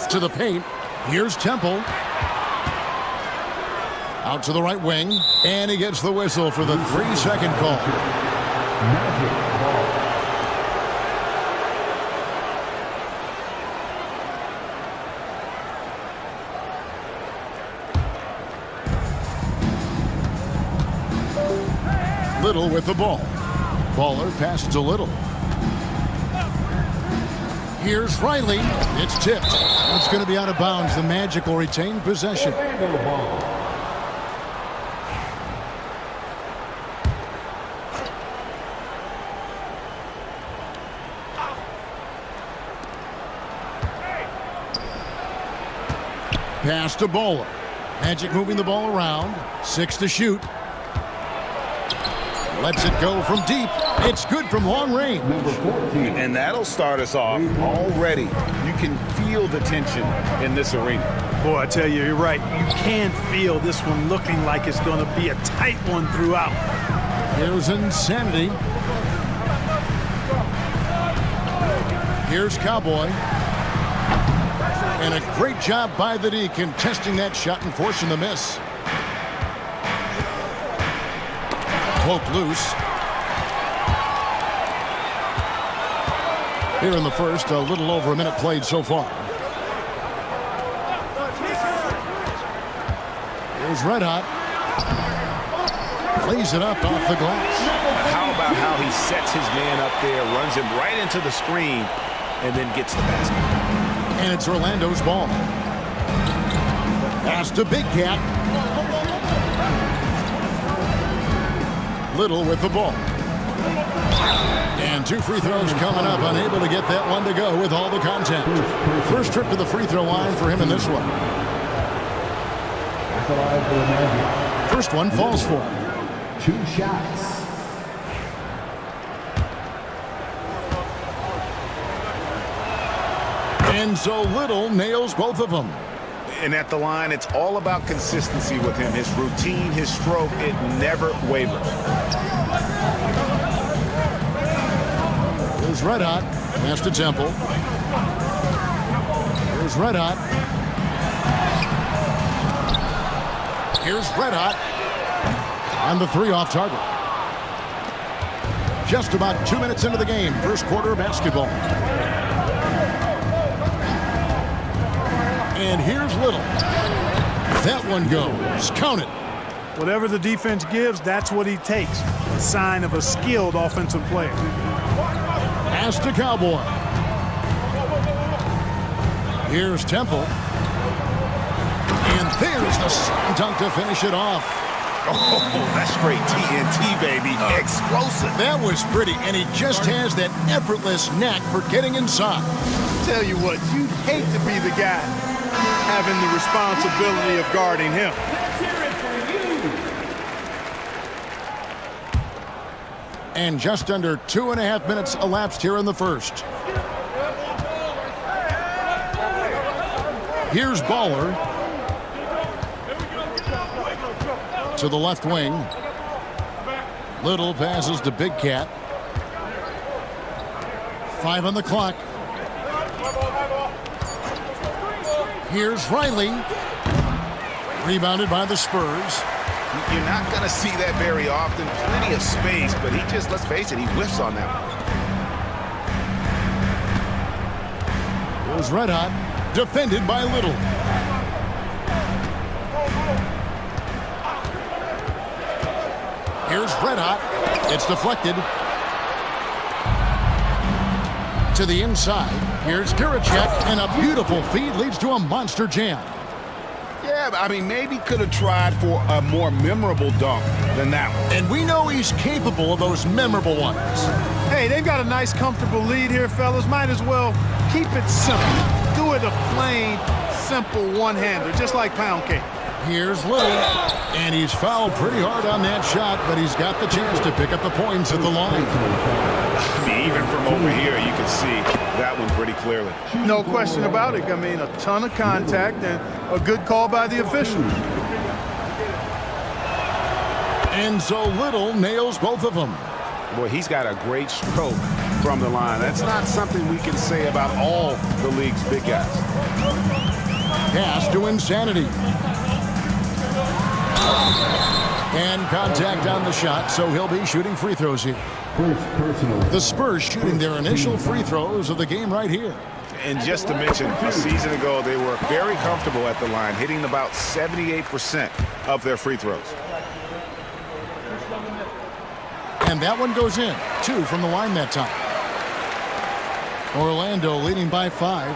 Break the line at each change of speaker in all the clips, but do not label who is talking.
To the paint. Here's Temple. Out to the right wing. And he gets the whistle for the 3-second call. Little with the ball. Baller passes to Little. Here's Riley. It's tipped. It's going to be out of bounds. The Magic will retain possession. Pass to Bowler. Magic moving the ball around. 6 to shoot. Lets it go from deep. It's good from long range.
And that'll start us off already. You can feel the tension in this arena.
Boy, I tell you, you're right. You can feel this one looking like it's going to be a tight one throughout.
Here's Insanity. Here's Cowboy. And a great job by the D contesting that shot and forcing the miss. Poked loose. Here in the first, a little over a minute played so far. Here's Red Hot. Plays it up off the glass.
How about how he sets his man up there, runs him right into the screen, and then gets the basket.
And it's Orlando's ball. Pass to Big Cat. Little with the ball. And 2 free throws coming up. Unable to get that one to go with all the contact. First trip to the free throw line for him in this one. First one falls for him.
2 shots.
And so Little nails both of them.
And at the line, it's all about consistency with him. His routine, his stroke, it never wavers.
Here's Red Hot. Pass to Temple. Here's Red Hot. Here's Red Hot. And the 3 off target. Just about 2 minutes into the game. First quarter of basketball. And here's Little. That one goes. Count it.
Whatever the defense gives, that's what he takes. A sign of a skilled offensive player.
Pass to Cowboy. Here's Temple. And there's the slam dunk to finish it off.
Oh, that's straight TNT, baby. Explosive.
That was pretty, and he just has that effortless knack for getting inside.
Tell you what, you'd hate to be the guy having the responsibility of guarding him.
And just under 2.5 minutes elapsed here in the first. Here's Baller. To the left wing. Little passes to Big Cat. 5 on the clock. Here's Riley. Rebounded by the Spurs.
You're not going to see that very often. Plenty of space, but he just, let's face it, he whiffs on that one.
Here's Red Hot. Defended by Little. Here's Red Hot. It's deflected. To the inside. Here's Duracek, and a beautiful feed leads to a monster jam.
Yeah, I mean, maybe could have tried for a more memorable dunk than that one.
And we know he's capable of those memorable ones.
Hey, they've got a nice, comfortable lead here, fellas. Might as well keep it simple. Do it a plain, simple one-hander, just like pound cake.
Here's Little, and he's fouled pretty hard on that shot, but he's got the chance to pick up the points at the line.
I mean, even from over here, you can see that one pretty clearly.
No question about it. I mean, a ton of contact and a good call by the officials.
And so Little nails both of them.
Boy, he's got a great stroke from the line. That's not something we can say about all the league's big guys.
Pass to Insanity. And contact on the shot, so he'll be shooting free throws here. The Spurs shooting their initial free throws of the game right here.
And just to mention, a season ago, they were very comfortable at the line, hitting about 78% of their free throws.
And that one goes in. 2 from the line that time. Orlando leading by 5.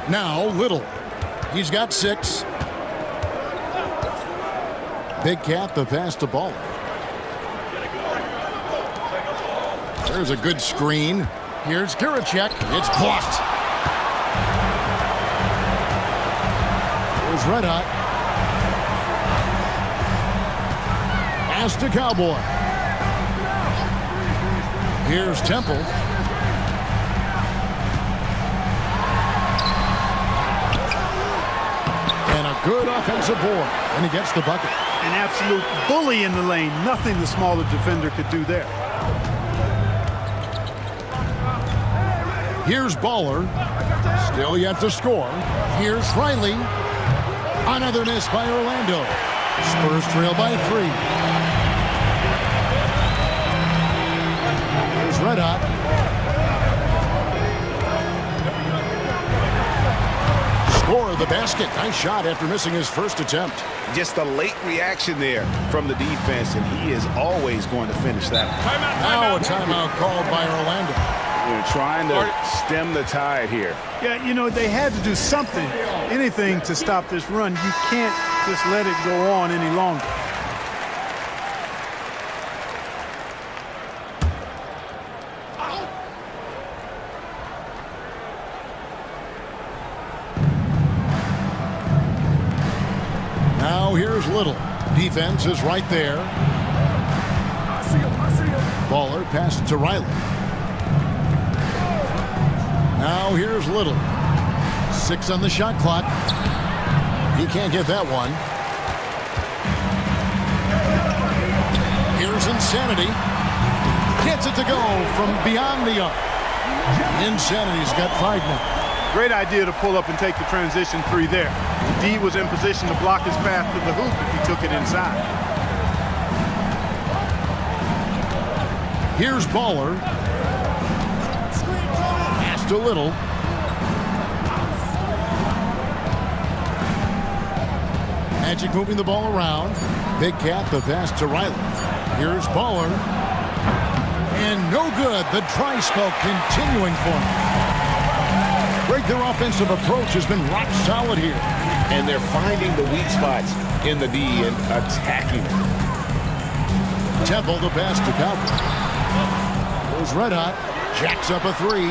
Now Little. He's got 6. Big Cat, the pass to Baller. There's a good screen. Here's Giracek. It's blocked. Here's Red Hot. Pass to Cowboy. Here's Temple. And a good offensive board. And he gets the bucket.
An absolute bully in the lane. Nothing the smaller defender could do there.
Here's Baller. Still yet to score. Here's Riley. Another miss by Orlando. Spurs trail by 3. Here's Red Hot. Score of the basket. Nice shot after missing his first attempt.
Just a late reaction there from the defense, and he is always going to finish that.
Now a timeout called by Orlando.
They're trying to stem the tide here.
Yeah, you know, they had to do something, anything to stop this run. You can't just let it go on any longer.
Now here's Little. Defense is right there. Baller passed to Riley. Now here's Little. 6 on the shot clock. He can't get that one. Here's Insanity. Gets it to go from beyond the arc. Insanity's got 5 now.
Great idea to pull up and take the transition 3 there. D was in position to block his path to the hoop if he took it inside.
Here's Baller. Pass to Little. Magic moving the ball around. Big Cat, the pass to Riley. Here's Baller. And no good. The dry spell continuing for him. Their offensive approach has been rock solid here.
And they're finding the weak spots in the D and attacking it.
Temple the pass to Cowboy. Goes Red Hot. Jacks up a 3.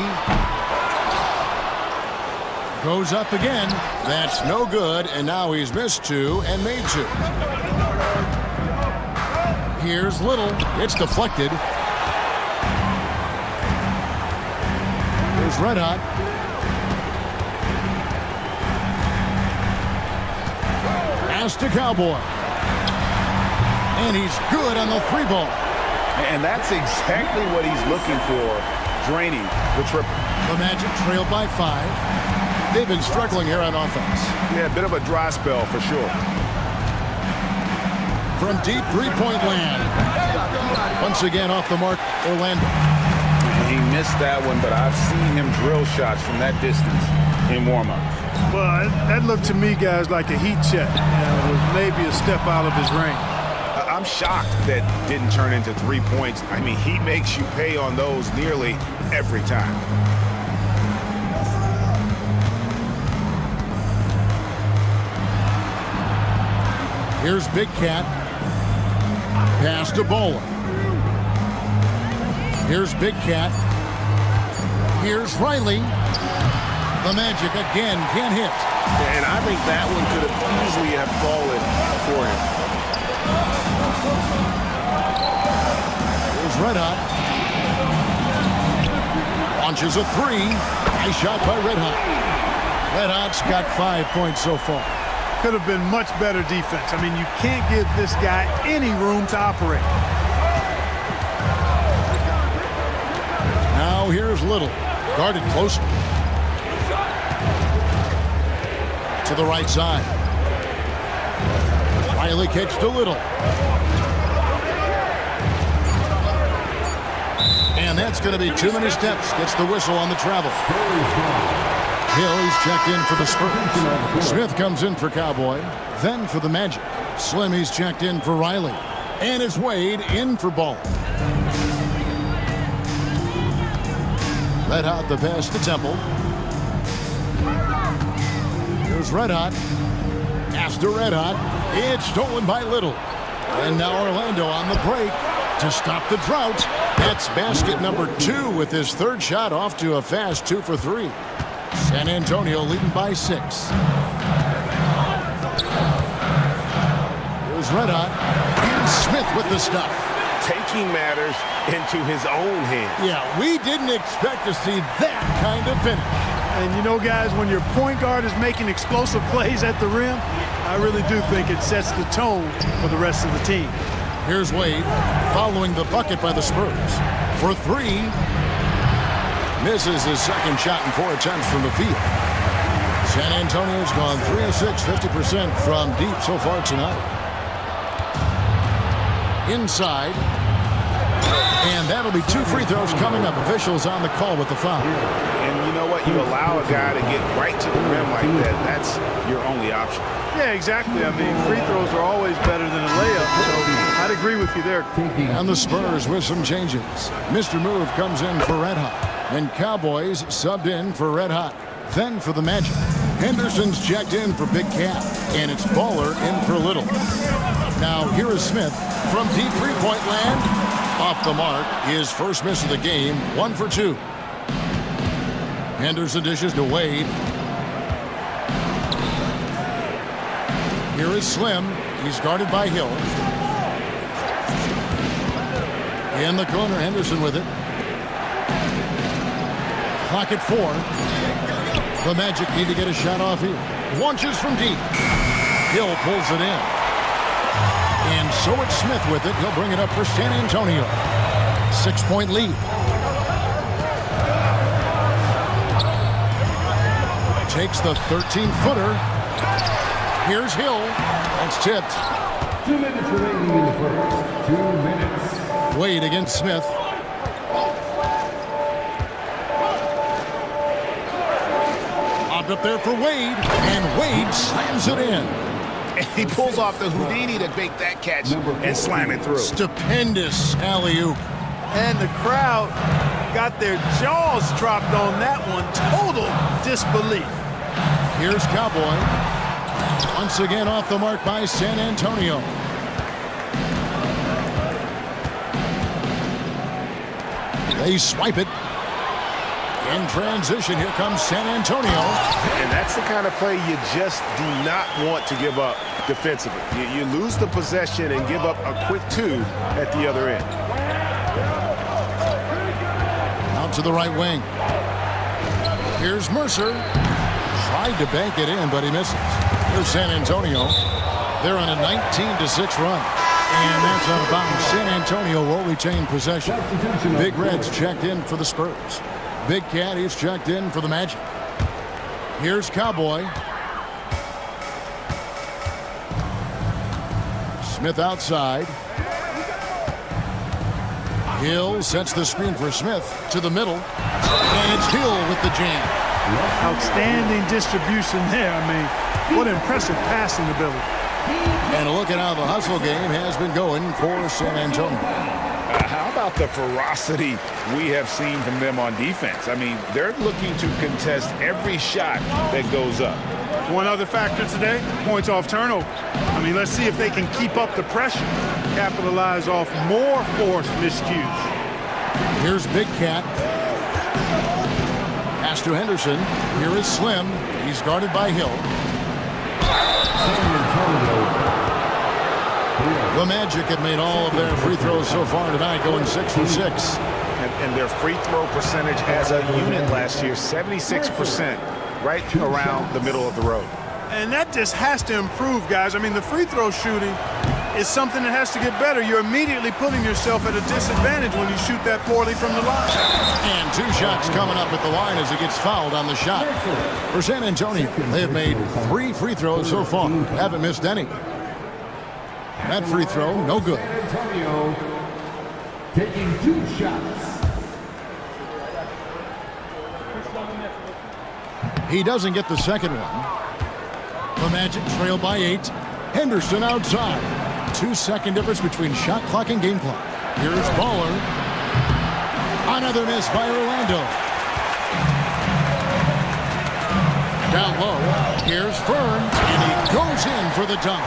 Goes up again. That's no good. And now he's missed 2 and made 2. Here's Little. It's deflected. Here's Red Hot. To Cowboy. And he's good on the 3 ball.
And that's exactly what he's looking for, draining the triple.
The Magic trailed by 5. They've been struggling here on offense.
Yeah, a bit of a dry spell for sure.
From deep 3-point land. Once again off the mark, Orlando.
He missed that one, but I've seen him drill shots from that distance in warm-ups.
Well, that looked to me, guys, like a heat check. It was maybe a step out of his range.
I'm shocked that didn't turn into 3 points. I mean, he makes you pay on those nearly every time.
Here's Big Cat. Pass to Baller. Here's Big Cat. Here's Riley. The Magic again can't hit.
And I think that one could have easily have fallen for him.
Here's Red Hot. Launches a 3. Nice shot by Red Hot. Red Hot's got 5 points so far.
Could have been much better defense. I mean, you can't give this guy any room to operate.
Little, guarded closely. To the right side. Riley kicks to Little. And that's going to be too many steps. Gets the whistle on the travel. Hill, he's checked in for the Spurs. Smith comes in for Cowboy. Then for the Magic. Slim, he's checked in for Riley. And it's Wade in for Ball. Red Hot the pass to Temple. Here's Red Hot. Pass to Red Hot. It's stolen by Little. And now Orlando on the break to stop the drought. That's basket number 2 with his third shot off to a fast 2 for 3. San Antonio leading by 6. Here's Red Hot. And Smith with the stuff.
Taking matters into his own hands.
Yeah, we didn't expect to see that kind of finish.
And you know, guys, when your point guard is making explosive plays at the rim, I really do think it sets the tone for the rest of the team.
Here's Wade following the bucket by the Spurs. For 3. Misses his second shot in 4 attempts from the field. San Antonio's gone 3 of 6, 50% from deep so far tonight. Inside. And that'll be 2 free throws coming up. Officials on the call with the foul.
And you know what? You allow a guy to get right to the rim like that. That's your only option.
Yeah, exactly. I mean, free throws are always better than a layup, so I'd agree with you there.
And the Spurs with some changes. Mr. Move comes in for Red Hot. And Cowboys subbed in for Red Hot. Then for the Magic. Henderson's checked in for Big Cat. And it's Baller in for Little. Now here is Smith from deep three-point land. Off the mark. His first miss of the game. 1 for 2. Henderson dishes to Wade. Here is Slim. He's guarded by Hill. In the corner, Henderson with it. Clock at 4. The Magic need to get a shot off here. Launches from deep. Hill pulls it in. And so it's Smith with it. He'll bring it up for San Antonio. 6-point lead. Takes the 13-footer. Here's Hill. That's tipped.
2 minutes remaining in the first. 2 minutes.
Wade against Smith. Popped up there for Wade. And Wade slams it in.
And he pulls off the Houdini to make that catch and slam it through.
Stupendous alley-oop.
And the crowd got their jaws dropped on that one. Total disbelief.
Here's Cowboy. Once again off the mark by San Antonio. They swipe it. In transition, here comes San Antonio.
And that's the kind of play you just do not want to give up defensively. You lose the possession and give up a quick 2 at the other end.
Out to the right wing. Here's Mercer. Tried to bank it in, but he misses. Here's San Antonio. They're on a 19-6 run. And that's out of bounds. San Antonio will retain possession. Big Red's checked in for the Spurs. Big Cat, he's checked in for the Magic. Here's Cowboy. Smith outside. Hill sets the screen for Smith to the middle. And it's Hill with the jam.
Outstanding distribution there. I mean, what impressive passing ability.
And a look at how the hustle game has been going for San Antonio.
How about the ferocity we have seen from them on defense? I mean, they're looking to contest every shot that goes up.
One other factor today, points off turnover. I mean, let's see if they can keep up the pressure, capitalize off more forced miscues.
Here's Big Cat. Pass to Henderson. Here is Slim. He's guarded by Hill. The Magic have made all of their free throws so far tonight, going 6 for 6.
And their free throw percentage as a unit last year, 76%, right around the middle of the road.
And that just has to improve, guys. I mean, the free throw shooting It's something that has to get better. You're immediately putting yourself at a disadvantage when you shoot that poorly from the line.
And 2 shots coming up at the line as he gets fouled on the shot. For San Antonio, they have made 3 free throws so far. Haven't missed any. That free throw, no good.
Antonio taking 2 shots.
He doesn't get the second one. The Magic trail by 8. Henderson outside. 2-second difference between shot clock and game clock. Here's Baller. Another miss by Orlando. Down low. Here's Fern. And he goes in for the dunk.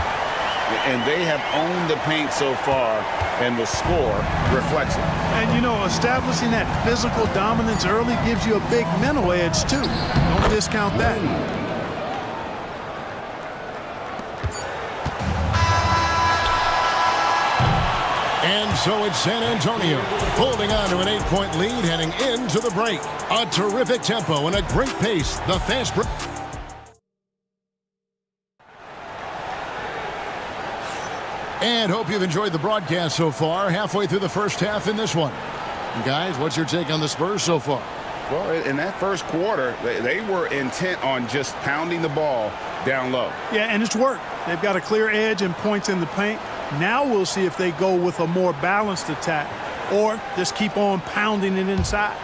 And they have owned the paint so far, and the score reflects it.
And, you know, establishing that physical dominance early gives you a big mental edge, too. Don't discount that.
And so it's San Antonio holding on to an 8-point lead heading into the break. A terrific tempo and a great pace. The fast break. And hope you've enjoyed the broadcast so far. Halfway through the first half in this one. And guys, what's your take on the Spurs so far?
Well, in that first quarter, they were intent on just pounding the ball down low.
Yeah, and it's worked. They've got a clear edge and points in the paint. Now we'll see if they go with a more balanced attack or just keep on pounding it inside.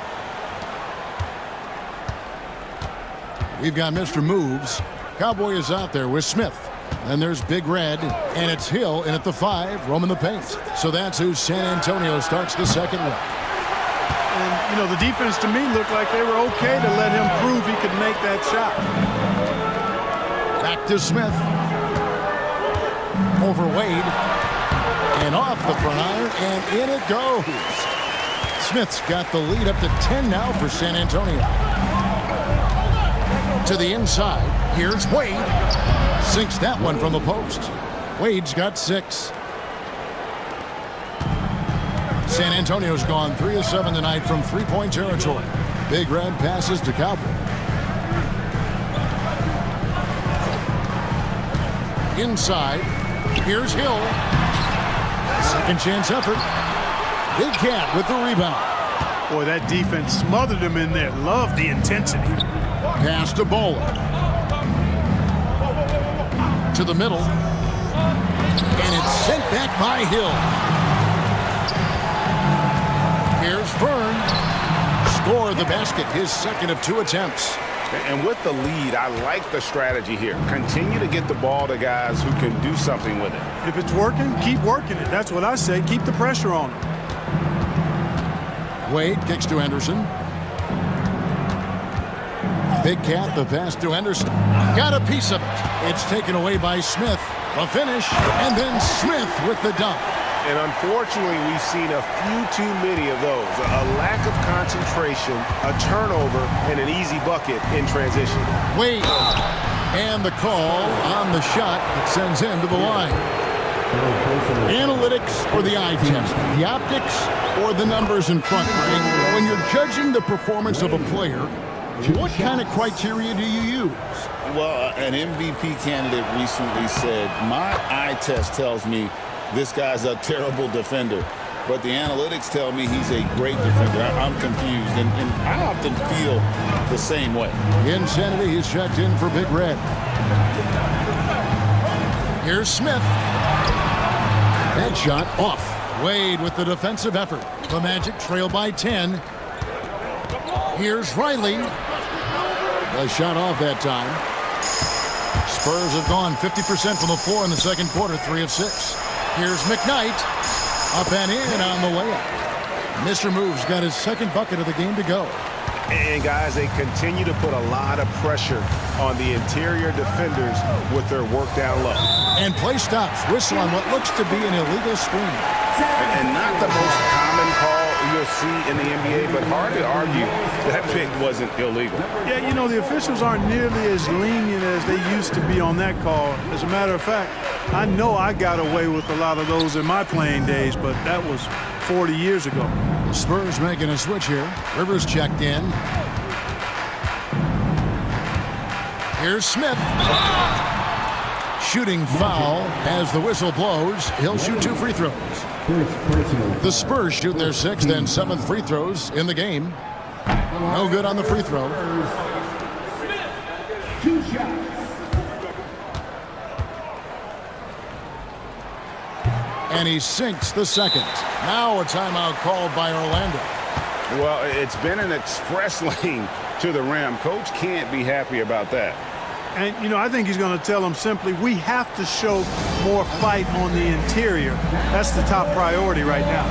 We've got Mr. Moves. Cowboy is out there with Smith. Then there's Big Red, and it's Hill in at the 5, roaming the paint. So that's who San Antonio starts the second with.
And, you know, the defense to me looked like they were okay to let him prove he could make that shot.
Back to Smith. Over Wade. And off the front iron, and in it goes. Smith's got the lead up to 10 now for San Antonio. To the inside. Here's Wade. Sinks that one from the post. Wade's got 6. San Antonio's gone 3 of 7 tonight from 3-point territory. Big Red passes to Cowboy. Inside. Here's Hill. Second chance effort. Big Cat with the rebound.
Boy, that defense smothered him in there. Love the intensity.
Pass to Bowler. To the middle. And it's sent back by Hill. Here's Fern. Score the basket, his second of 2 attempts.
And with the lead, I like the strategy here. Continue to get the ball to guys who can do something with it.
If it's working, keep working it. That's what I say. Keep the pressure on him.
Wade kicks to Henderson. Big Cat, the pass to Henderson. Got a piece of it. It's taken away by Smith. A finish, and then Smith with the dunk.
And unfortunately, we've seen a few too many of those. A lack of concentration, a turnover, and an easy bucket in transition.
Wade. And the call on the shot that sends him to the line. Analytics or the eye test? The optics or the numbers in front? Right? When you're judging the performance of a player, what kind of criteria do you use?
Well, an MVP candidate recently said, my eye test tells me this guy's a terrible defender, but the analytics tell me he's a great defender. I'm confused, and I often feel the same way.
Insanity is checked in for Big Red. Here's Smith. That shot off. Wade with the defensive effort. The Magic trail by 10. Here's Riley. The shot off that time. Spurs have gone 50% from the floor in the second quarter, 3 of 6. Here's McKnight. Up and in on the layup. Mr. Moves got his second bucket of the game to go.
And, guys, they continue to put a lot of pressure on the interior defenders with their work down low.
And play stops. Whistle on what looks to be an illegal screen.
And not the most common call you'll see in the NBA, but hard to argue that pick wasn't illegal.
Yeah, you know, the officials aren't nearly as lenient as they used to be on that call. As a matter of fact, I know I got away with a lot of those in my playing days, but that was 40 years ago.
The Spurs making a switch here. Rivers checked in. Here's Smith. shooting foul. As the whistle blows, he'll shoot 2 free throws. The Spurs shoot their 6th and 7th free throws in the game. No good on the free throw.
2 shots.
And he sinks the second. Now a timeout called by Orlando.
Well, it's been an express lane to the rim. Coach can't be happy about that.
And, you know, I think he's going to tell them simply, we have to show more fight on the interior. That's the top priority right now.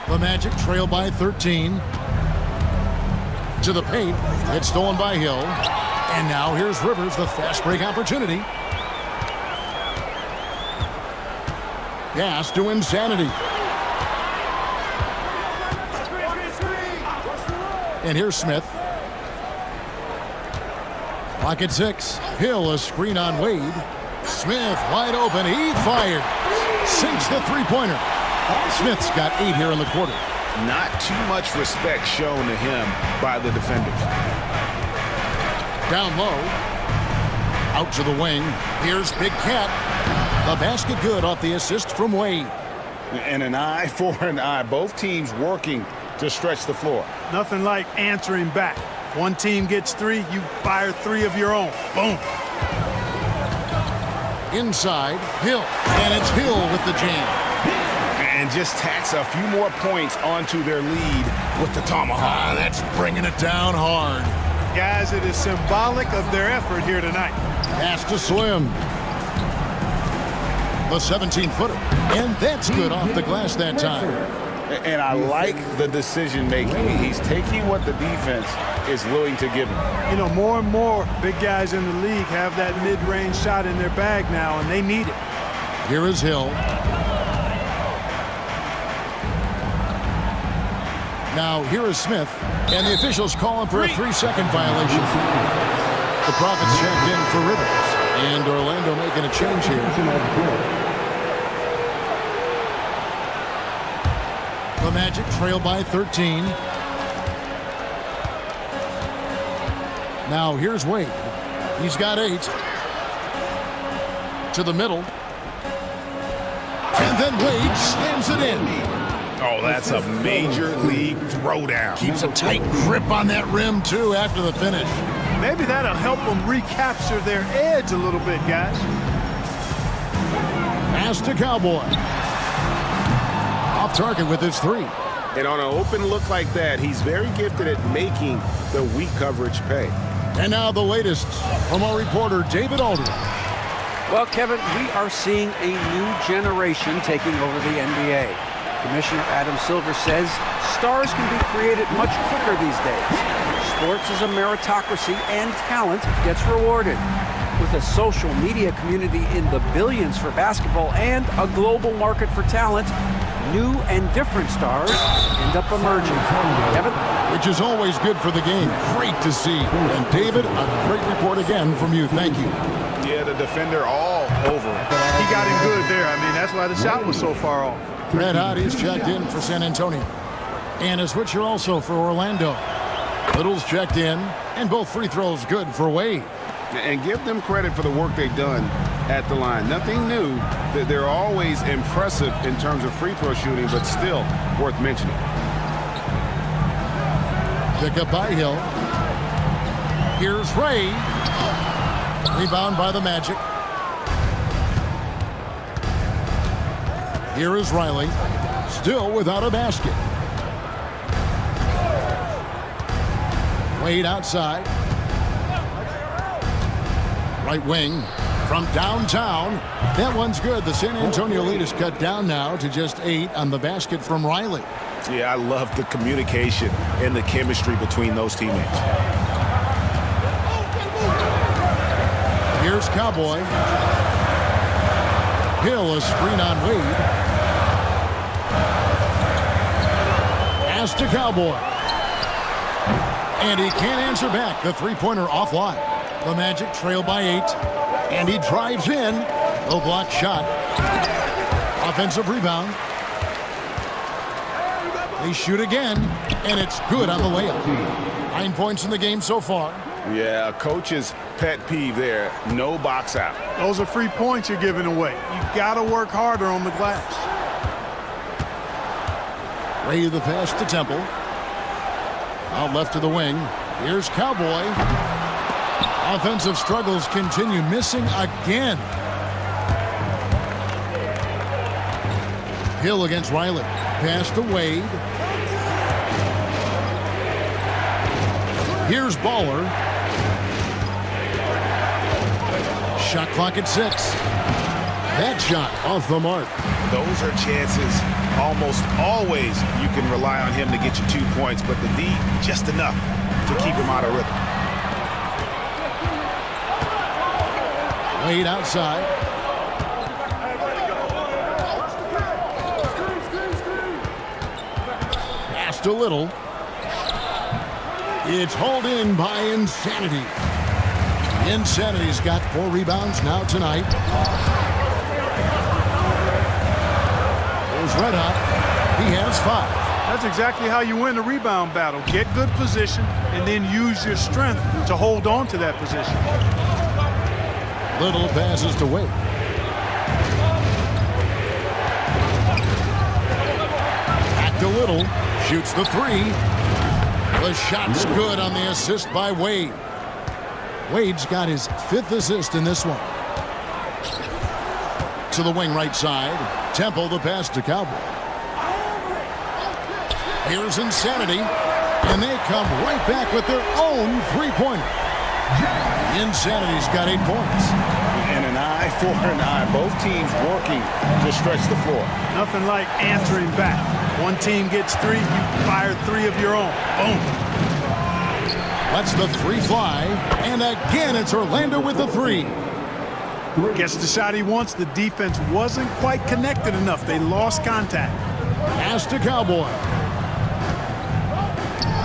The Magic trail by 13. To the paint. It's stolen by Hill. And now here's Rivers, the fast break opportunity. Gas to insanity. And here's Smith. Clock at 6. Hill, a screen on Wade. Smith wide open. He fires. Sinks the three-pointer. Smith's got 8 here in the quarter.
Not too much respect shown to him by the defenders.
Down low. Out to the wing. Here's Big Cat. The basket good off the assist from Wade.
And an eye for an eye. Both teams working to stretch the floor.
Nothing like answering back. One team gets 3, you fire 3 of your own. Boom.
Inside, Hill. And it's Hill with the jam.
And just tacks a few more points onto their lead with the tomahawk.
That's bringing it down hard.
Guys, it is symbolic of their effort here tonight.
Has to swim. The 17-footer. And that's good off the glass that time.
And I like the decision making. He's taking what the defense is willing to give him.
You know, more and more big guys in the league have that mid-range shot in their bag now, and they need it.
Here is Hill. Now, here is Smith, and the officials call him for a 3-second violation. The Profits checked in for Rivers, and Orlando making a change here. The Magic trail by 13. Now, here's Wade. He's got 8. To the middle. And then Wade slams it in.
Oh, that's a major league throwdown.
Keeps a tight grip on that rim, too, after the finish.
Maybe that'll help them recapture their edge a little bit, guys.
Pass to Cowboy. Off target with his 3.
And on an open look like that, he's very gifted at making the weak coverage pay.
And now the latest from our reporter, David Aldridge.
Well, Kevin, we are seeing a new generation taking over the NBA. Commissioner Adam Silver says stars can be created much quicker these days. Sports is a meritocracy and talent gets rewarded. With a social media community in the billions for basketball and a global market for talent, new and different stars end up emerging. Kevin?
Which is always good for the game. Great to see. And David, a great report again from you. Thank you.
Yeah, the defender all over him.
He got him good there. I mean, that's why the shot was so far off.
Red Hot is checked in for San Antonio. And a switcher also for Orlando. Little's checked in, and both free throws good for Wade.
And give them credit for the work they've done at the line. Nothing new. They're always impressive in terms of free throw shooting, but still worth mentioning.
Pick up by Hill. Here's Ray. Rebound by the Magic. Here is Riley. Still without a basket. Wade outside. Right wing from downtown. That one's good. The San Antonio lead is cut down now to just 8 on the basket from Riley.
Yeah, I love the communication and the chemistry between those teammates.
Here's Cowboy. Hill, a screen on Wade. Pass to Cowboy. And he can't answer back. The three-pointer offline. The Magic trail by 8. And he drives in. Low block shot. Offensive rebound. They shoot again. And it's good on the layup. 9 points in the game so far.
Yeah, coach's pet peeve there. No box out.
Those are free points you're giving away. You got to work harder on the glass.
Ray the pass to Temple. Out left to the wing. Here's Cowboy. Offensive struggles continue. Missing again. Hill against Riley. Pass to Wade. Here's Baller. Shot clock at 6. That shot off the mark.
Those are chances almost always you can rely on him to get you 2 points, but the D just enough to keep him out of rhythm.
Wade outside. Pass to Little. It's hauled in by Insanity. Insanity's got 4 rebounds now tonight. There's Red Hot. He has 5.
That's exactly how you win the rebound battle. Get good position and then use your strength to hold on to that position.
Little passes to Wade. Back to Little. Shoots the 3. The shot's good on the assist by Wade. Wade's got his 5th assist in this one. To the wing right side. Temple the pass to Cowboy. Here's Insanity. And they come right back with their own three-pointer. Insanity's got 8 points.
And an eye for an eye. Both teams working to stretch the floor.
Nothing like answering back. One team gets 3, you fire 3 of your own. Boom.
Lets the 3 fly. And again, it's Orlando with the 3.
Gets the shot he wants. The defense wasn't quite connected enough. They lost contact.
Pass to Cowboy.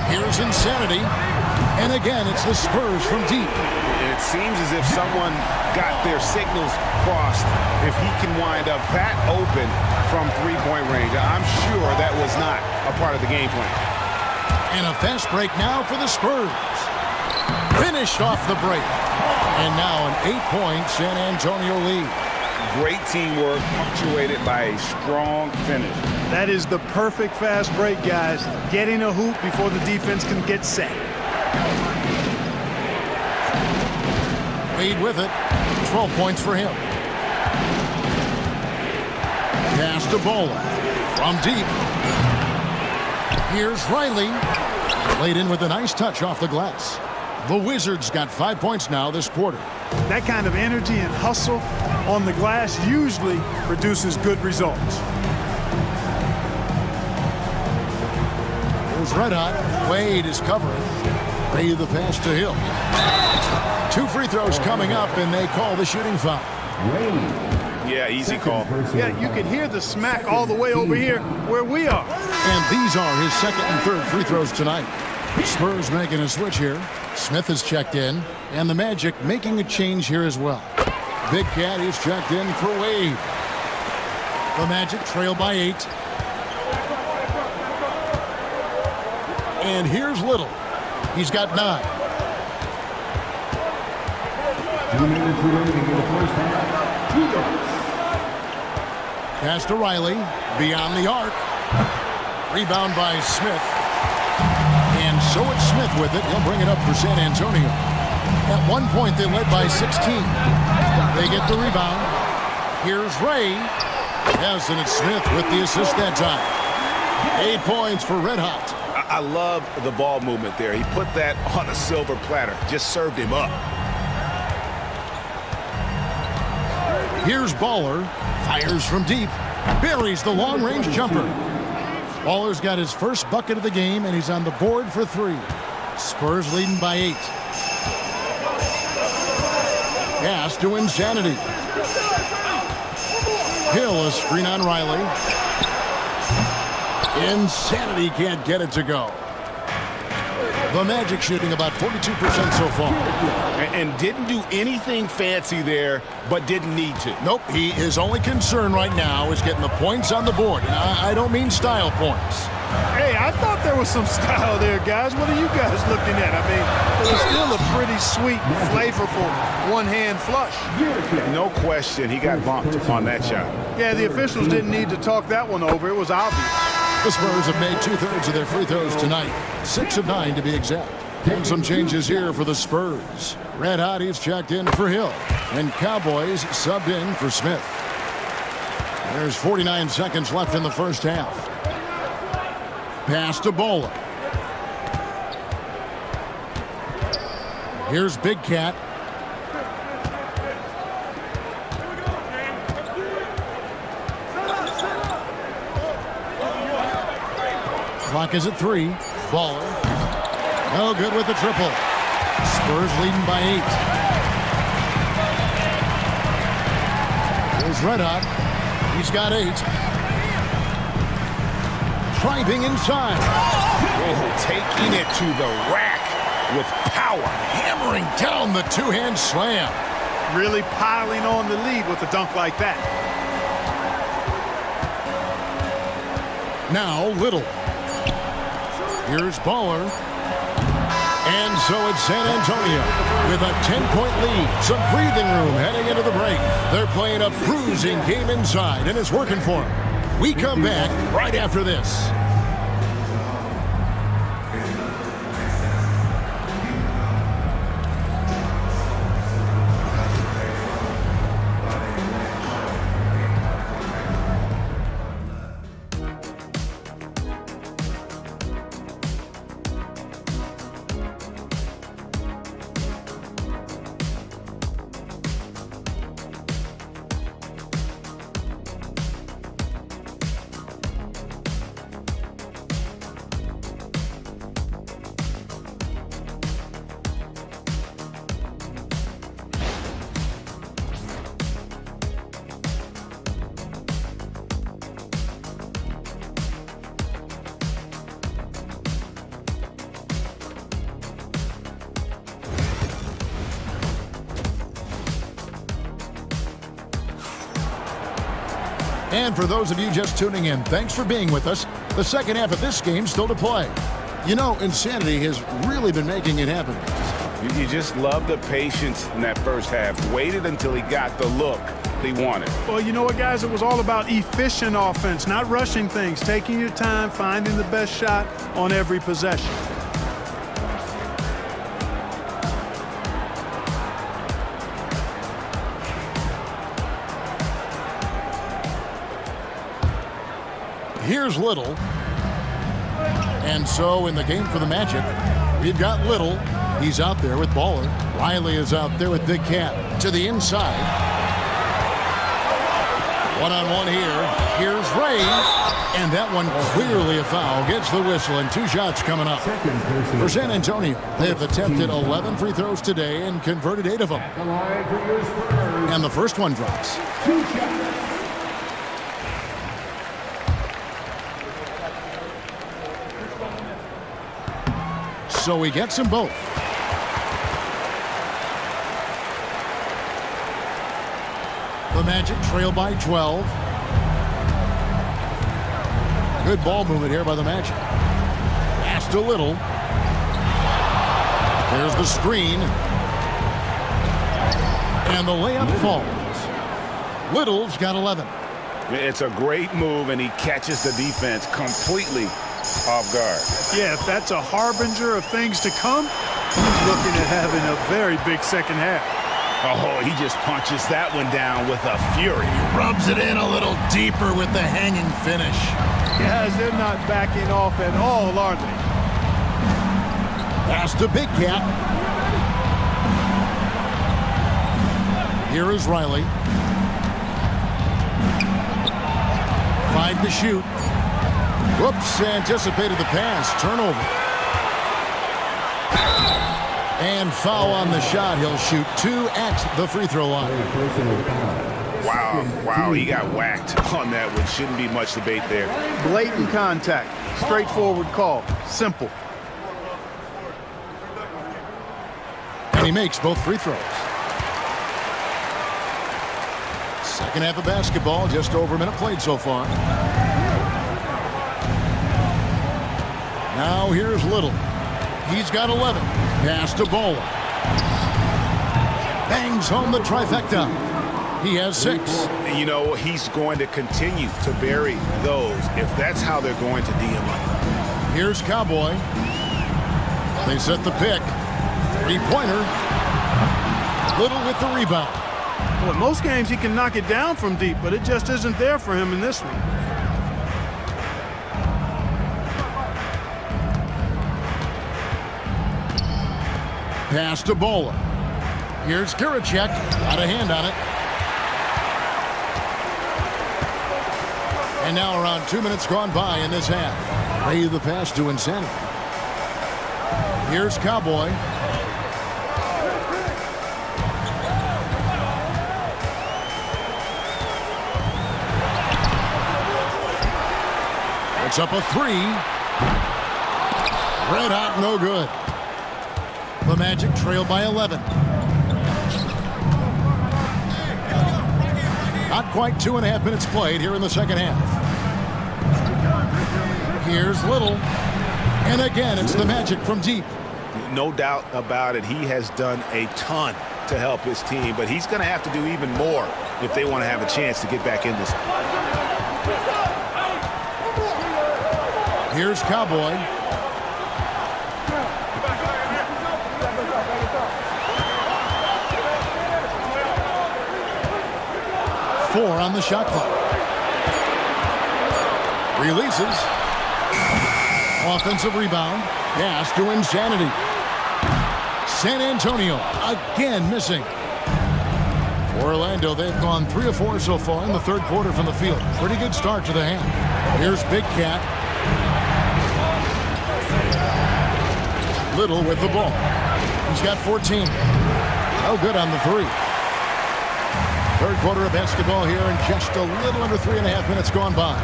Here's Insanity. And again, it's the Spurs from deep.
It seems as if someone got their signals crossed if he can wind up that open from three-point range. I'm sure that was not a part of the game plan.
And a fast break now for the Spurs. Finished off the break. And now an 8-point San Antonio lead.
Great teamwork punctuated by a strong finish.
That is the perfect fast break, guys. Getting a hoop before the defense can get set.
Wade with it. 12 points for him. Pass to Bola. From deep. Here's Riley. Laid in with a nice touch off the glass. The Wizards got 5 points now this quarter.
That kind of energy and hustle on the glass usually produces good results.
Here's Red Hot. Wade is covering. Ray the pass to Hill. 2 free throws coming up, and they call the shooting foul.
Yeah, easy call.
Yeah, you can hear the smack all the way over here where we are.
And these are his 2nd and 3rd free throws tonight. Spurs making a switch here. Smith is checked in, and the Magic making a change here as well. Big Cat is checked in for Wade. The Magic trail by 8. And here's Little. He's got 9.
2 minutes remaining in the first half. 2 minutes.
Pass to Riley. Beyond the arc. Rebound by Smith. And so it's Smith with it. He'll bring it up for San Antonio. At one point, they led by 16. They get the rebound. Here's Ray. Yes, and it's Smith with the assist that time. 8 points for Red Hot.
I love the ball movement there. He put that on a silver platter. Just served him up.
Here's Baller. Fires from deep. Buries the long-range jumper. Baller's got his first bucket of the game, and he's on the board for 3. Spurs leading by 8. Pass to Insanity. Hill, a screen on Riley. Insanity can't get it to go. The Magic shooting about 42% so far.
And didn't do anything fancy there, but didn't need to.
Nope, his only concern right now is getting the points on the board. And I don't mean style points.
Hey, I thought there was some style there, guys. What are you guys looking at? I mean, it was still a pretty sweet, flavorful one-hand flush.
No question, he got bumped on that shot.
Yeah, the officials didn't need to talk that one over. It was obvious.
The Spurs have made 2/3 of their free throws tonight. 6 of 9 to be exact. And some changes here for the Spurs. Red Hotties checked in for Hill. And Cowboys subbed in for Smith. There's 49 seconds left in the first half. Pass to Bowler. Here's Big Cat. Clock is at 3. Baller. No good with the triple. Spurs leading by 8. Here's Red Hot. He's got 8. Driving inside.
Oh, taking it to the rack with power.
Hammering down the two-hand slam.
Really piling on the lead with a dunk like that.
Now Little. Here's Baller. And so it's San Antonio with a 10-point lead. Some breathing room heading into the break. They're playing a bruising game inside, and it's working for them. We come back right after this. And for those of you just tuning in, thanks for being with us. The second half of this game still to play. You know, Insanity has really been making it happen.
You just love the patience in that first half. Waited until he got the look he wanted.
Well, you know what, guys? It was all about efficient offense, not rushing things, taking your time, finding the best shot on every possession.
Here's Little. And so in the game for the Magic, we've got Little. He's out there with Baller. Riley is out there with Big Cat. To the inside. One-on-one here. Here's Ray. And that one clearly a foul. Gets the whistle, and 2 shots coming up. For San Antonio, they have attempted 11 free throws today and converted 8 of them. And the first one drops.
2 shots.
So he gets them both. The Magic trail by 12. Good ball movement here by the Magic. Pass to Little. There's the screen. And the layup falls. Little's got 11.
It's a great move, and he catches the defense completely off guard.
Yeah, if that's a harbinger of things to come, he's looking at having a very big second half.
Oh, he just punches that one down with a fury.
Rubs it in a little deeper with the hanging finish.
Guys, they're not backing off at all, are they?
Pass to Big Cat. Here is Riley. 5 to shoot. Whoops, anticipated the pass. Turnover. And foul on the shot. He'll shoot 2 at the free throw line.
Wow, he got whacked on that one. Shouldn't be much debate there.
Blatant contact. Straightforward call. Simple.
And he makes both free throws. Second half of basketball, just over a minute played so far. Now here's Little. He's got 11. Pass to Bola. Bangs home the trifecta. He has 6.
You know, he's going to continue to bury those if that's how they're going to D him up.
Here's Cowboy. They set the pick. 3-pointer. Little with the rebound.
Well, in most games he can knock it down from deep, but it just isn't there for him in this one.
Pass to Bola. Here's Kiricek. Got a hand on it. And now around 2 minutes gone by in this half. Lay the pass to Insanity. Here's Cowboy. It's up a 3. Red hot, no good. The Magic trail by 11. Not quite 2.5 minutes played here in the second half. Here's Little. And again, it's the Magic from deep.
No doubt about it. He has done a ton to help his team, but he's going to have to do even more if they want to have a chance to get back in this.
Here's Cowboy. Four on the shot clock. Releases. Offensive rebound. Pass to Insanity. San Antonio again missing. For Orlando, they've gone 3 of 4 so far in the third quarter from the field. Pretty good start to the half. Here's Big Cat. Little with the ball. He's got 14. Oh, good on the 3. Third quarter of basketball here, and just a little under 3.5 minutes gone by.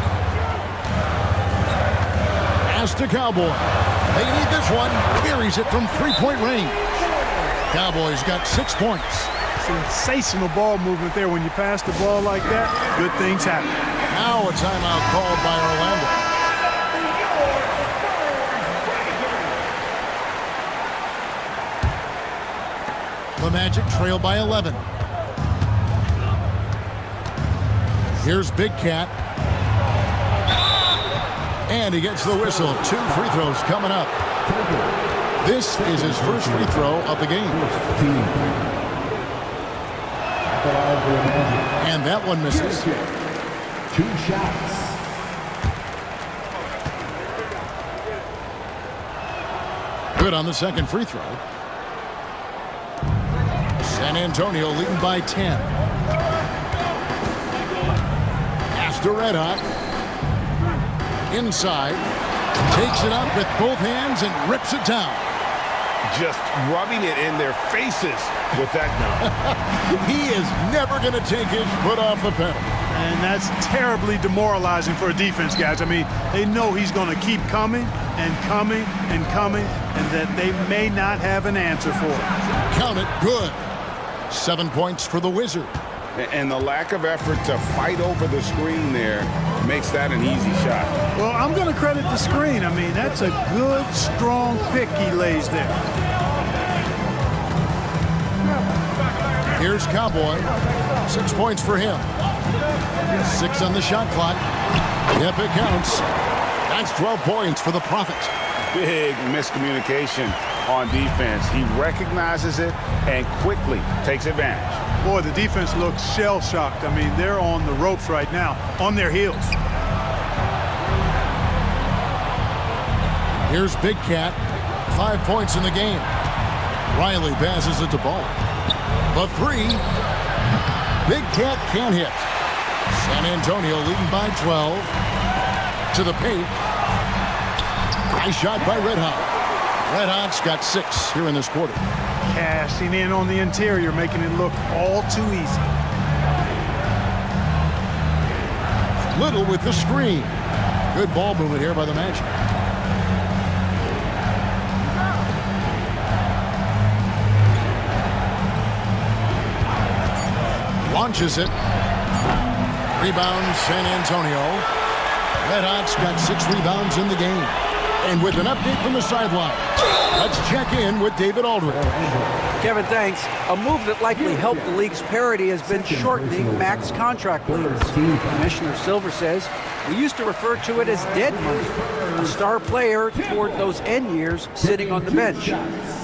Pass to Cowboy. They need this one. Buries it from 3-point range. Cowboys got 6 points.
Sensational ball movement there. When you pass the ball like that, good things happen.
Now a timeout called by Orlando. The Magic trail by 11. Here's Big Cat. And he gets the whistle. 2 free throws coming up. This is his first free throw of the game. And that one misses.
2 shots.
Good on the second free throw. San Antonio leading by 10. Pass to Red Hot. Inside. Takes it up with both hands and rips it down.
Just rubbing it in their faces with that now.
He is never going to take his foot off the pedal.
And that's terribly demoralizing for a defense, guys. I mean, they know he's going to keep coming and coming and coming, and that they may not have an answer for it.
Count it, good. 7 points for the Wizard.
And the lack of effort to fight over the screen there makes that an easy shot.
Well, I'm going to credit the screen. I mean, that's a good, strong pick he lays there.
Here's Cowboy. 6 points for him. 6 on the shot clock. Yep, it counts. That's 12 points for the Prophet.
Big miscommunication on defense. He recognizes it and quickly takes advantage.
Boy, the defense looks shell-shocked. I mean, they're on the ropes right now, on their heels.
Here's Big Cat. 5 points in the game. Riley passes it to Ball. The three. Big Cat can't hit. San Antonio leading by 12. To the paint. Nice shot by Red Hot. Red Hot's got 6 here in this quarter.
Cashing in on the interior, making it look all too easy.
Little with the screen. Good ball movement here by the Magic. Launches it. Rebound San Antonio. Red Hot's got 6 rebounds in the game. And with an update from the sideline, let's check in with David Aldridge.
Kevin, thanks. A move that likely helped the league's parity has been shortening max contract lengths. Commissioner Silver says we used to refer to it as dead money, a star player toward those end years sitting on the bench.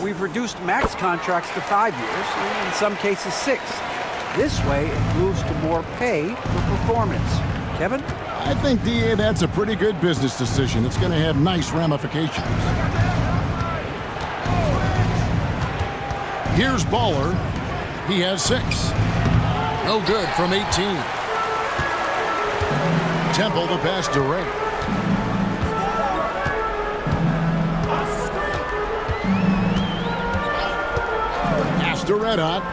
We've reduced max contracts to 5 years, and in some cases 6. This way, it moves to more pay for performance. Kevin?
I think, D.A., that's a pretty good business decision. It's going to have nice ramifications. Here's Baller. He has 6. No good from 18. Temple the pass to Ray. Pass to Red Hot.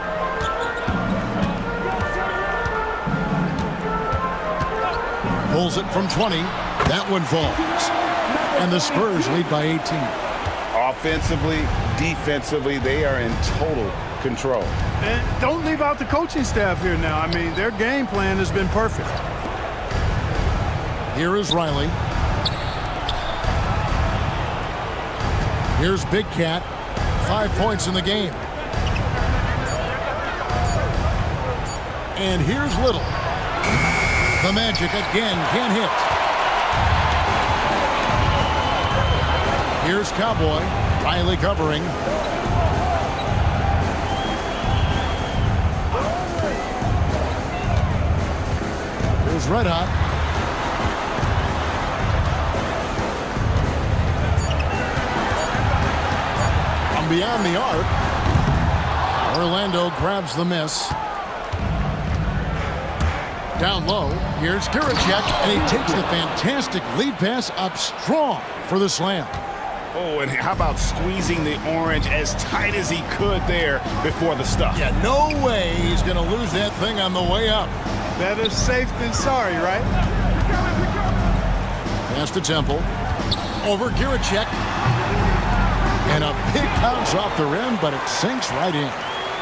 Pulls it from 20. That one falls. And the Spurs lead by 18.
Offensively, defensively, they are in total control.
And don't leave out the coaching staff here now. I mean, their game plan has been perfect.
Here is Riley. Here's Big Cat. 5 points in the game. And here's Little. The Magic again can't hit. Here's Cowboy. Riley covering. Here's Red Hot. From beyond the arc. Orlando grabs the miss. Down low, here's Giricek, and he takes the fantastic lead pass up strong for the slam.
Oh, and how about squeezing the orange as tight as he could there before the stuff?
Yeah, no way he's going to lose that thing on the way up.
Better safe than sorry, right?
Pass to Temple. Over Giricek. And a big bounce off the rim, but it sinks right in.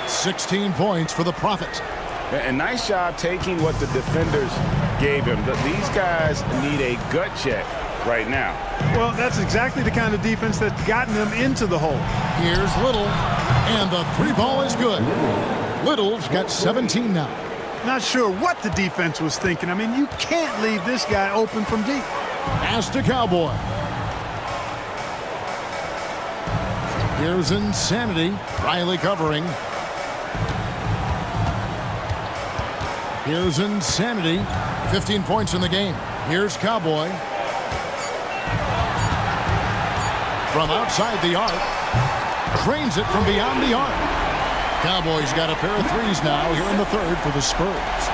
16 points for the Prophet.
And nice job taking what the defenders gave him. These guys need a gut check right now.
Well, that's exactly the kind of defense that's gotten them into the hole.
Here's Little, and the 3 ball is good. Little's got 17 now.
Not sure what the defense was thinking. I mean, you can't leave this guy open from deep.
Pass to Cowboy. Here's Insanity. Riley covering. Here's Insanity. 15 points in the game. Here's Cowboy. From outside the arc. Drains it from beyond the arc. Cowboys got a pair of 3s now here in the third for the Spurs.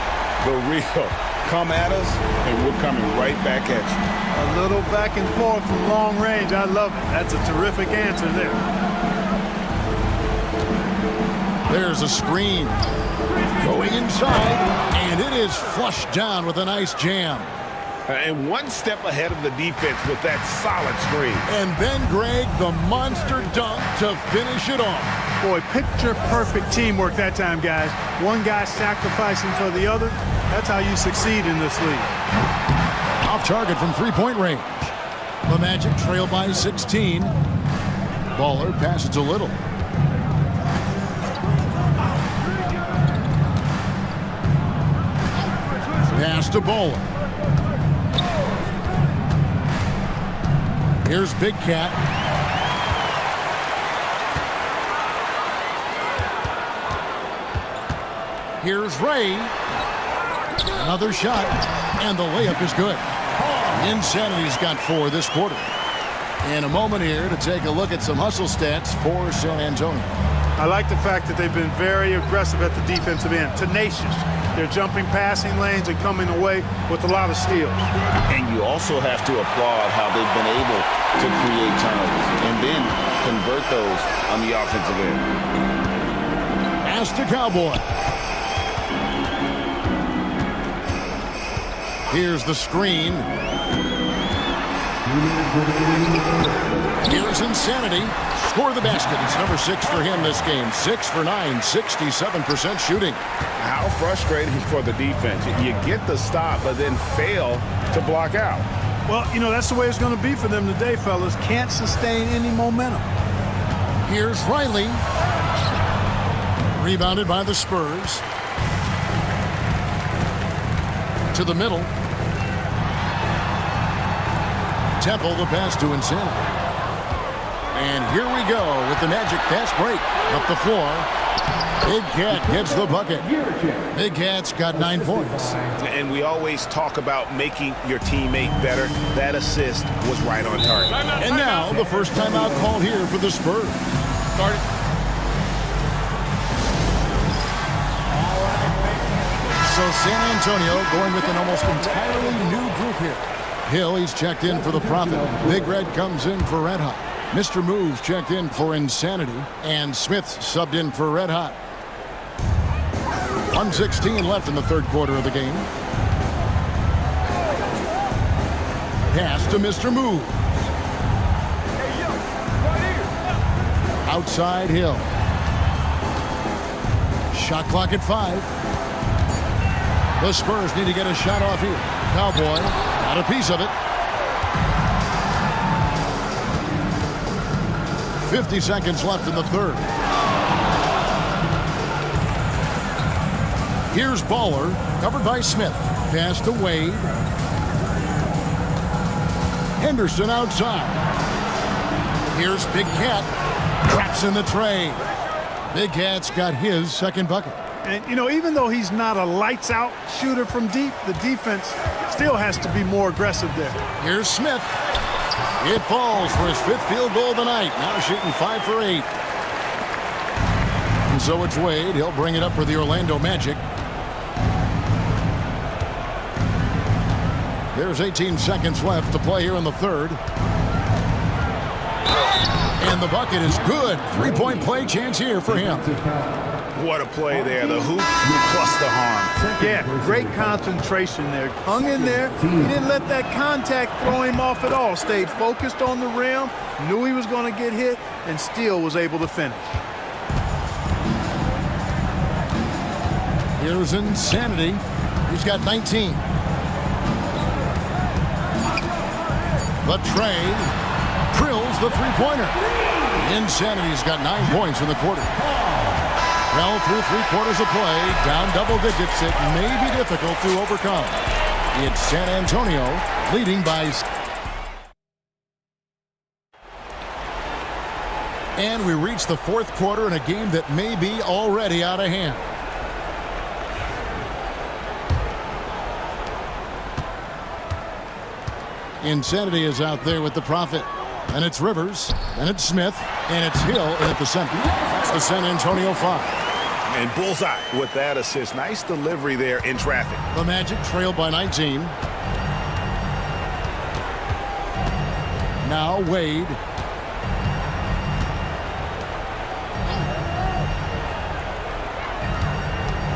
The real come at us, and we're coming right back at you.
A little back and forth from long range. I love it. That's a terrific answer there.
There's a screen. Going inside, and it is flushed down with a nice jam.
And one step ahead of the defense with that solid screen.
And then, Greg, the monster dunk to finish it off.
Boy, picture-perfect teamwork that time, guys. One guy sacrificing for the other. That's how you succeed in this league.
Off target from three-point range. The Magic trail by 16. Baller passes a little. Pass to Baller. Here's Big Cat. Here's Ray. Another shot, and the layup is good. Insanity's got 4 this quarter. In a moment here to take a look at some hustle stats for San Antonio.
I like the fact that they've been very aggressive at the defensive end, tenacious. They're jumping passing lanes and coming away with a lot of steals.
And you also have to applaud how they've been able to create turnovers and then convert those on the offensive end.
Pass to Cowboy. Here's the screen. Here's Insanity. Score the basket. It's number 6 for him this game. 6 for 9, 67% shooting.
How frustrating for the defense. You get the stop, but then fail to block out.
Well, you know, that's the way it's going to be for them today, fellas. Can't sustain any momentum.
Here's Riley. Rebounded by the Spurs. To the middle. Temple, the pass to Insanity. And here we go with the Magic fast break. Up the floor. Big Cat gets the bucket. Big Cat's got 9 points.
And we always talk about making your teammate better. That assist was right on target.
And now the first timeout called here for the Spurs.
Started.
So San Antonio going with an almost entirely new group here. Hill, he's checked in for the Prophet. Big Red comes in for Red Hot. Mr. Moves checked in for Insanity. And Smith subbed in for Red Hot. 1:16 left in the third quarter of the game. Pass to Mr. Moves. Outside Hill. Shot clock at 5. The Spurs need to get a shot off here. Cowboy got a piece of it. 50 seconds left in the third. Here's Baller, covered by Smith. Pass to Wade. Henderson outside. Here's Big Cat. Traps in the tray. Big Cat's got his second bucket.
And, you know, even though he's not a lights-out shooter from deep, the defense still has to be more aggressive there.
Here's Smith. It falls for his 5th field goal of the night. Now shooting 5 for 8. And so it's Wade. He'll bring it up for the Orlando Magic. There's 18 seconds left to play here in the third. And the bucket is good. 3-point play chance here for him.
What a play there. The hoop plus the harm.
Yeah, great concentration there. Hung in there. He didn't let that contact throw him off at all. Stayed focused on the rim, knew he was going to get hit, and still was able to finish.
Here's Insanity. He's got 19. The tray drills the three-pointer. Insanity's got 9 points in the quarter. Well, through 3/4 of play, down double digits, it may be difficult to overcome. It's San Antonio leading by. And we reach the fourth quarter in a game that may be already out of hand. Insanity is out there with the Prophet. And it's Rivers, and it's Smith, and it's Hill at the center. It's the San Antonio 5.
And bullseye with that assist. Nice delivery there in traffic.
The Magic trail by 19. Now Wade.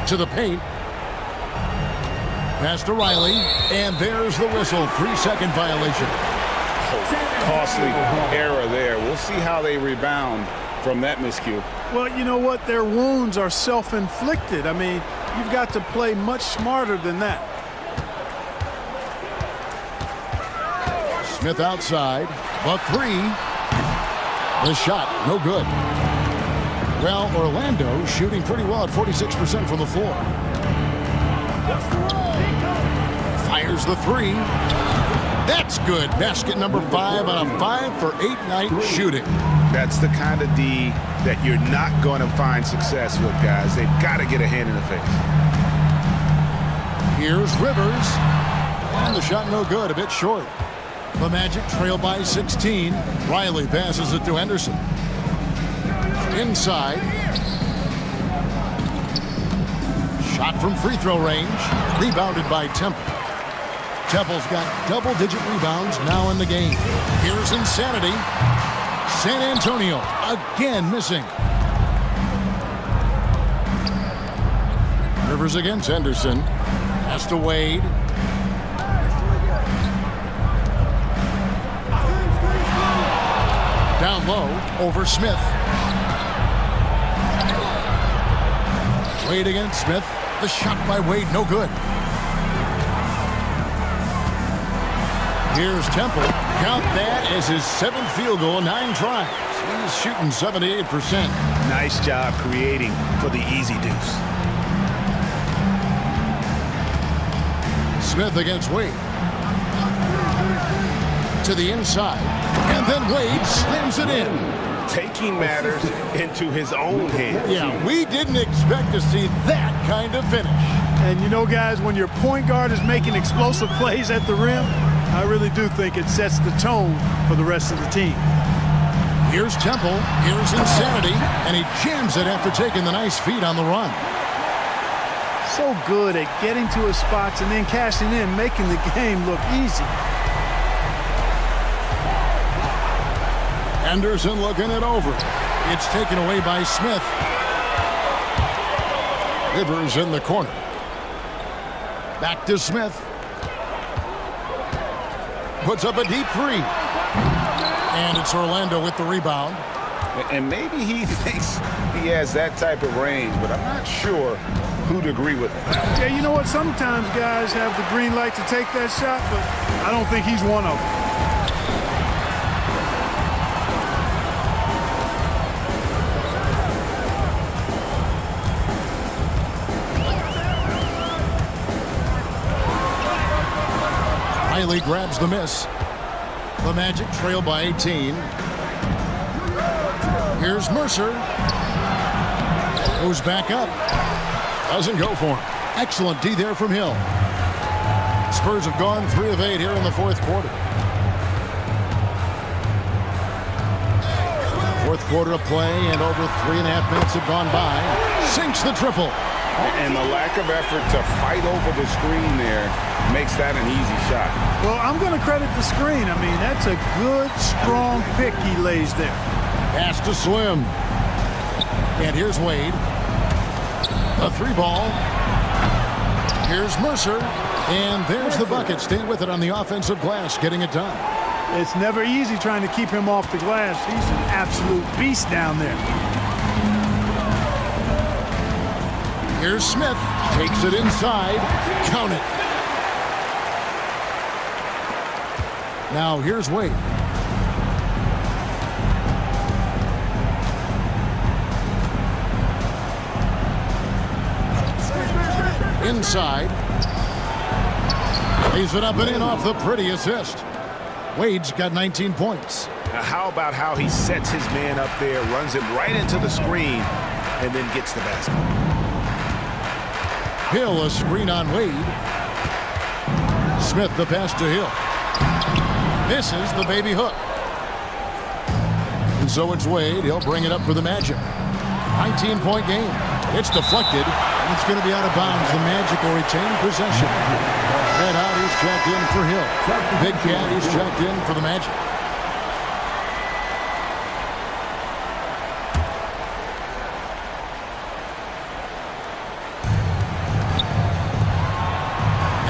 To the paint. Pass to Riley. And there's the whistle. 3-second violation.
Costly error there. We'll see how they rebound from that miscue.
Well, you know what? Their wounds are self-inflicted. I mean, you've got to play much smarter than that.
Smith outside. The three. The shot, no good. Well, Orlando shooting pretty well at 46% from the floor. Fires the three. That's good. Basket number 5 on a 5-for-8 night shooting.
That's the kind of D that you're not going to find success with, guys. They've got to get a hand in the face.
Here's Rivers. And the shot no good, a bit short. The Magic trail by 16. Riley passes it to Henderson. Inside. Shot from free throw range. Rebounded by Temple. Temple's got double-digit rebounds now in the game. Here's Insanity. San Antonio again missing. Rivers against Henderson. Pass to Wade. Down low over Smith. Wade against Smith. The shot by Wade, no good. Here's Temple. Count that as his 7th field goal, 9 tries. He's shooting 78%.
Nice job creating for the easy deuce.
Smith against Wade. To the inside. And then Wade slams it in.
Taking matters into his own hands.
Yeah, we didn't expect to see that kind of finish.
And you know, guys, when your point guard is making explosive plays at the rim, I really do think it sets the tone for the rest of the team.
Here's Temple. Here's Insanity. And he jams it after taking the nice feed on the run.
So good at getting to his spots and then cashing in, making the game look easy.
Anderson looking it over. It's taken away by Smith. Rivers in the corner. Back to Smith. Puts up a deep three. And it's Orlando with the rebound.
And maybe he thinks he has that type of range, but I'm not sure who'd agree with him.
Yeah, you know what? Sometimes guys have the green light to take that shot, but I don't think he's one of them.
Riley grabs the miss. The Magic trail by 18. Here's Mercer. Goes back up. Doesn't go for him. Excellent D there from Hill. Spurs have gone 3 of 8 here in the 4th quarter. 4th quarter of play, and over 3.5 minutes have gone by. Sinks the triple.
And the lack of effort to fight over the screen there makes that an easy shot.
Well, I'm going to credit the screen. I mean, that's a good, strong pick he lays there.
Pass to Slim. And here's Wade. A 3 ball. Here's Mercer. And there's the bucket. Stay with it on the offensive glass, getting it done.
It's never easy trying to keep him off the glass. He's an absolute beast down there.
Here's Smith. Takes it inside. Count it. Now here's Wade. Inside. Lays it up and in off the pretty assist. Wade's got 19 points.
Now how about how he sets his man up there, runs him right into the screen, and then gets the basket.
Hill a screen on Wade. Smith the pass to Hill. Misses the baby hook. And so it's Wade. He'll bring it up for the Magic. 19-point game. It's deflected. It's going to be out of bounds. The Magic will retain possession. Red Hot, he's checked in for Hill. Big Cat, he's checked in for the Magic.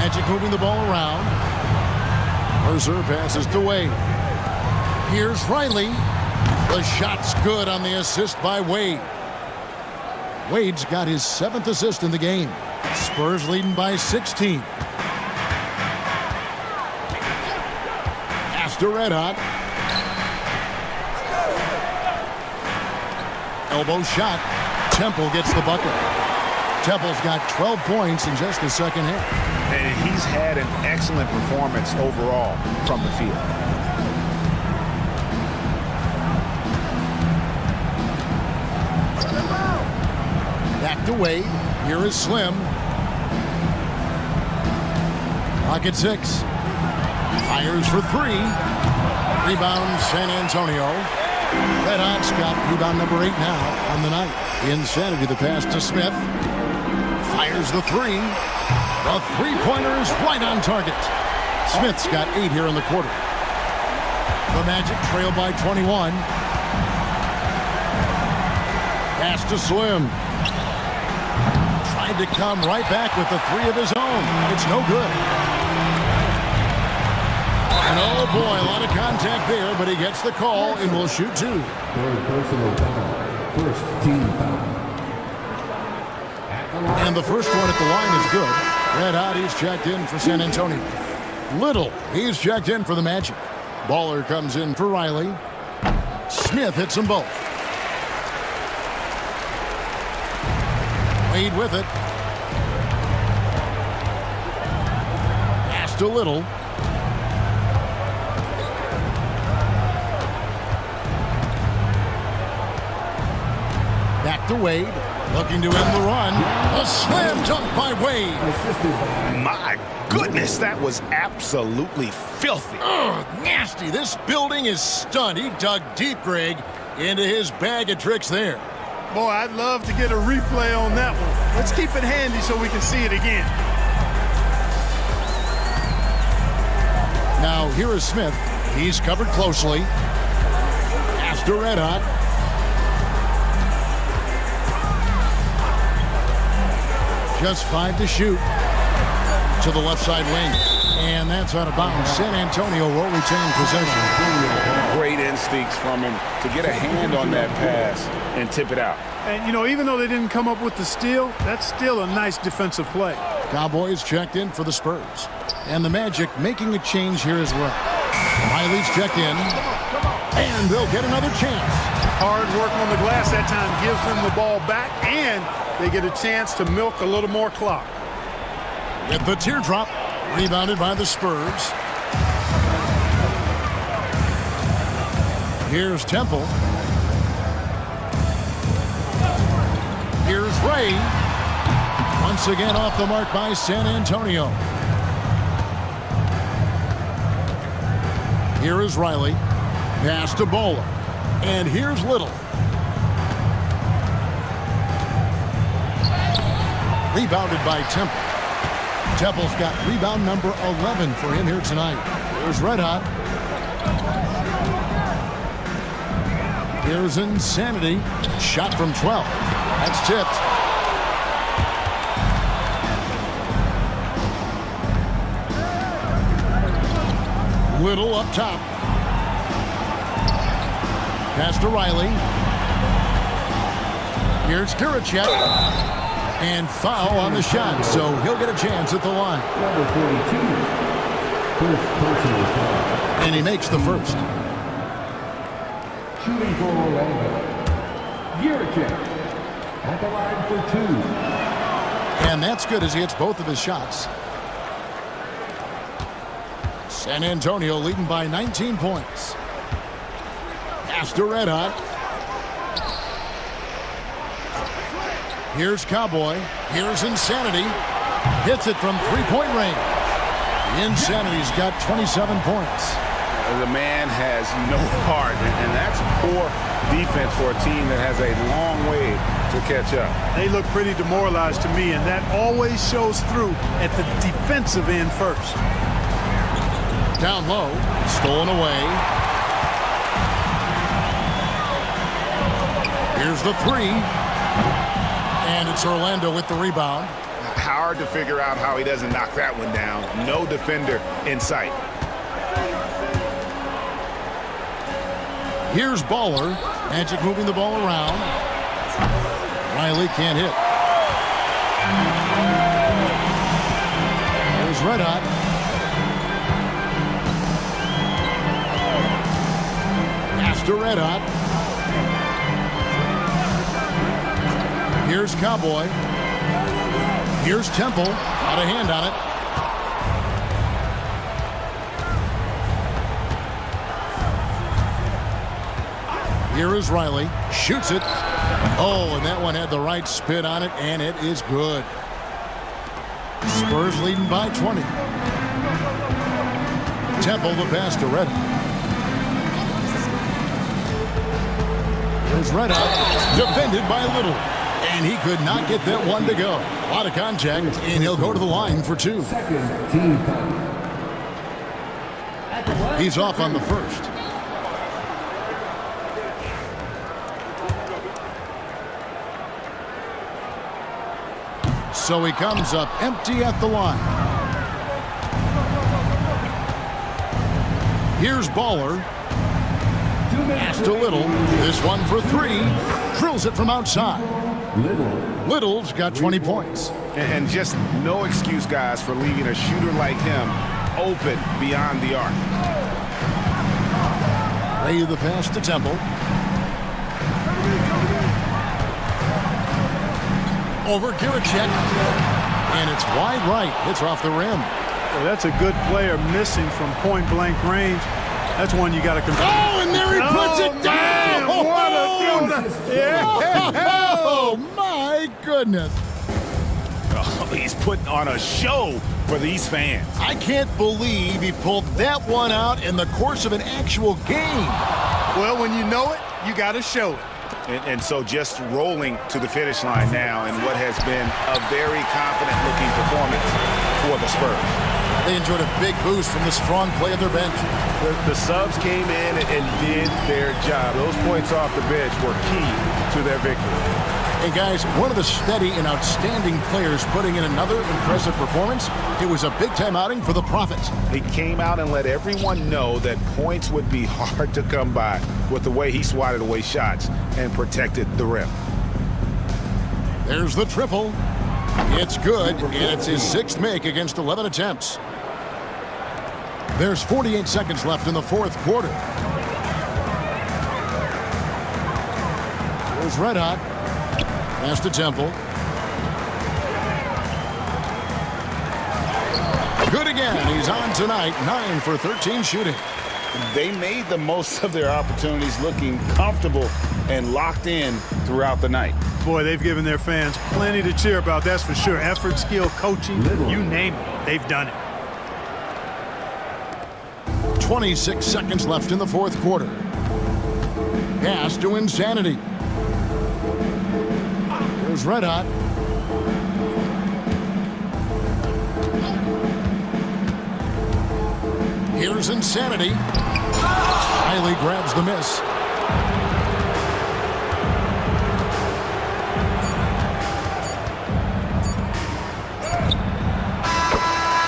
Magic moving the ball around. Mercer passes to Wade. Here's Riley. The shot's good on the assist by Wade. Wade's got his 7th assist in the game. Spurs leading by 16. Pass to Red Hot. Elbow shot. Temple gets the bucket. Temple's got 12 points in just the second half.
And he's had an excellent performance overall from the field.
Back to Wade. Here is Slim. Pocket 6. Fires for 3. Rebound San Antonio. Red Hot's got rebound number 8 now on the night. Insanity the pass to Smith. Fires the 3. The three-pointer is right on target. Smith's got 8 here in the quarter. The Magic trail by 21. Pass to Slim. Tried to come right back with the 3 of his own. It's no good. And oh boy, a lot of contact there, but he gets the call and will shoot 2.
Personal foul. First team foul.
And the first one at the line is good. Red Hot, he's checked in for San Antonio. Little, he's checked in for the Magic. Baller comes in for Riley. Smith hits them both. Wade with it. Pass to Little. Back to Wade. Looking to end the run. A slam dunk by Wade.
My goodness, that was absolutely filthy.
Ugh, nasty. This building is stunned. He dug deep, Greg, into his bag of tricks there.
Boy, I'd love to get a replay on that one. Let's keep it handy so we can see it again.
Now, here is Smith. He's covered closely. Pass to Red Hot. Just 5 to shoot. To the left side wing. And that's out of bounds. San Antonio will retain possession.
Great instincts from him to get a hand on that pass and tip it out.
And, you know, even though they didn't come up with the steal, that's still a nice defensive play.
Cowboys checked in for the Spurs. And the Magic making a change here as well. Riley's checked in. And they'll get another chance.
Hard work on the glass that time gives them the ball back, and they get a chance to milk a little more clock.
With the teardrop, rebounded by the Spurs. Here's Temple. Here's Ray. Once again off the mark by San Antonio. Here is Riley. Pass to Bowler. And here's Little. Rebounded by Temple. Temple's got rebound number 11 for him here tonight. Here's Red Hot. Here's Insanity. Shot from 12. That's tipped. Little up top. Pass to Riley. Here's Kiricek. And foul on the shot, so he'll get a chance at the line.
Number 42. First personal foul.
And he makes the first.
Shooting for Orlando. Kiricek at the line for 2.
And that's good as he hits both of his shots. San Antonio leading by 19 points. Pass to Red Hot. Here's Cowboy. Here's Insanity. Hits it from three-point range. Insanity's got 27 points.
The man has no heart, and that's poor defense for a team that has a long way to catch up.
They look pretty demoralized to me, and that always shows through at the defensive end first.
Down low. Stolen away. Here's the 3. And it's Orlando with the rebound.
Hard to figure out how he doesn't knock that one down. No defender in sight.
Here's Baller. Magic moving the ball around. Riley can't hit. There's Red Hot. Pass to Red Hot. Here's Cowboy. Here's Temple. Got a hand on it. Here is Riley. Shoots it. Oh, and that one had the right spin on it, and it is good. Spurs leading by 20. Temple the pass to Red Hot. Here's Red Hot. Defended by Little. And he could not get that one to go. A lot of contact, and he'll go to the line for 2. He's off on the first. So he comes up empty at the line. Here's Baller. Pass to Little. This one for 3. Drills it from outside. Little's got 20 points.
And just no excuse, guys, for leaving a shooter like him open beyond the arc.
Lay the pass to Temple. Over Giricek. And it's wide right. Hits off the rim.
Well, that's a good player missing from point-blank range. That's one you got to control.
Oh, and there he puts it down! Oh, my goodness.
Oh, he's putting on a show for these fans.
I can't believe he pulled that one out in the course of an actual game.
Well, when you know it, you got to show it.
And so just rolling to the finish line now in what has been a very confident-looking performance for the Spurs.
They enjoyed a big boost from the strong play of their bench.
The subs came in and did their job. Those points off the bench were key to their victory.
Hey, guys, one of the steady and outstanding players putting in another impressive performance. It was a big-time outing for the Profits.
He came out and let everyone know that points would be hard to come by with the way he swatted away shots and protected the rim.
There's the triple. It's good, and it's his 6th make against 11 attempts. There's 48 seconds left in the 4th quarter. There's Red Hot. Pass to Temple. Good again. He's on tonight. 9 for 13 shooting.
They made the most of their opportunities, looking comfortable and locked in throughout the night.
Boy, they've given their fans plenty to cheer about, that's for sure. Effort, skill, coaching, you name it, they've done it.
26 seconds left in the 4th quarter. Pass to Insanity. There's Red Hot. Here's Insanity. Riley grabs the miss.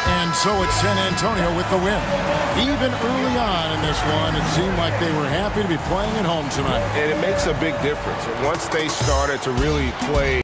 And so it's San Antonio with the win. Even early on in this one, it seemed like they were happy to be playing at home tonight.
And it makes a big difference. Once they started to really play